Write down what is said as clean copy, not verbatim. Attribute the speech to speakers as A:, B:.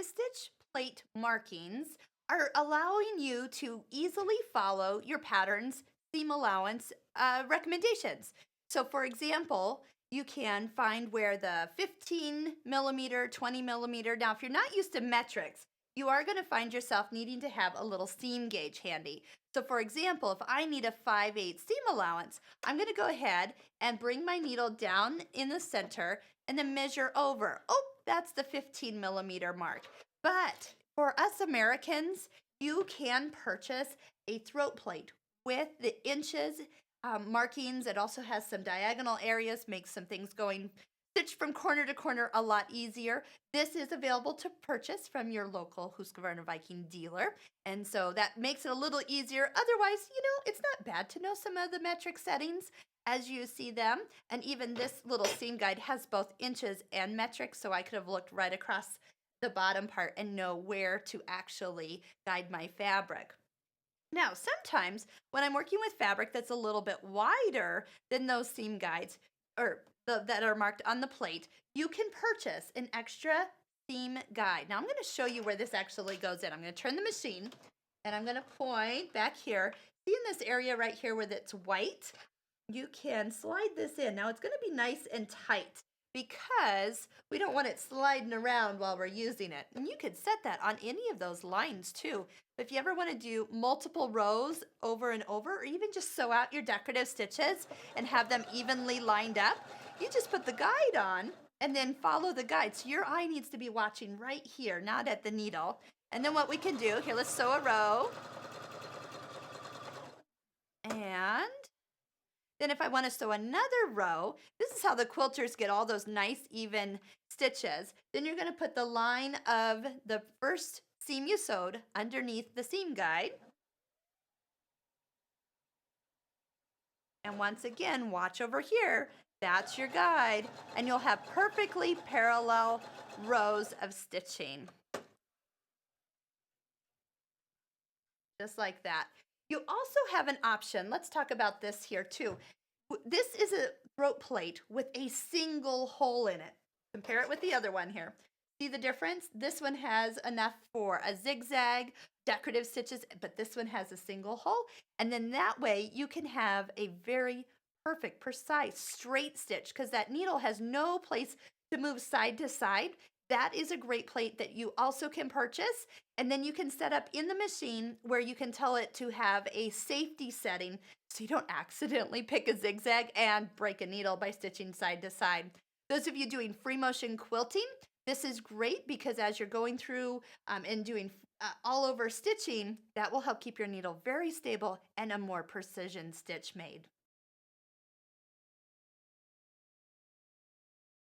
A: The stitch plate markings are allowing you to easily follow your pattern's seam allowance recommendations. So, for example, you can find where the 15 millimeter, 20 millimeter. Now, if you're not used to metrics, you are going to find yourself needing to have a little seam gauge handy. So, for example, if I need a 5/8 seam allowance, I'm going to go ahead and bring my needle down in the center and then measure over. Oh, that's the 15 millimeter mark. But for us Americans, you can purchase a throat plate with the inches markings. It also has some diagonal areas, makes some things going stitched from corner to corner a lot easier. This is available to purchase from your local Husqvarna Viking dealer. And so that makes it a little easier. Otherwise, it's not bad to know some of the metric settings as you see them. And even this little seam guide has both inches and metric, so I could have looked right across the bottom part and know where to actually guide my fabric. Now, sometimes when I'm working with fabric that's a little bit wider than those seam guides that are marked on the plate, you can purchase an extra seam guide. Now, I'm going to show you where this actually goes in. I'm going to turn the machine and I'm going to point back here. See in this area right here where it's white? You can slide this in. Now, it's going to be nice and tight because we don't want it sliding around while we're using it. And you could set that on any of those lines too. If you ever want to do multiple rows over and over, or even just sew out your decorative stitches and have them evenly lined up, you just put the guide on and then follow the guide. So your eye needs to be watching right here, not at the needle. And then what we can do, here, let's sew a row. And then if I want to sew another row, this is how the quilters get all those nice even stitches. Then you're going to put the line of the first seam you sewed underneath the seam guide. And once again, watch over here. That's your guide. And you'll have perfectly parallel rows of stitching. Just like that. You also have an option. Let's talk about this here too. This is a throat plate with a single hole in it. Compare it with the other one here. See the difference? This one has enough for a zigzag, decorative stitches, but this one has a single hole. And then that way you can have a very perfect, precise, straight stitch because that needle has no place to move side to side. That is a great plate that you also can purchase. And then you can set up in the machine where you can tell it to have a safety setting so you don't accidentally pick a zigzag and break a needle by stitching side to side. Those of you doing free motion quilting, this is great because as you're going through and doing all over stitching, that will help keep your needle very stable and a more precision stitch made.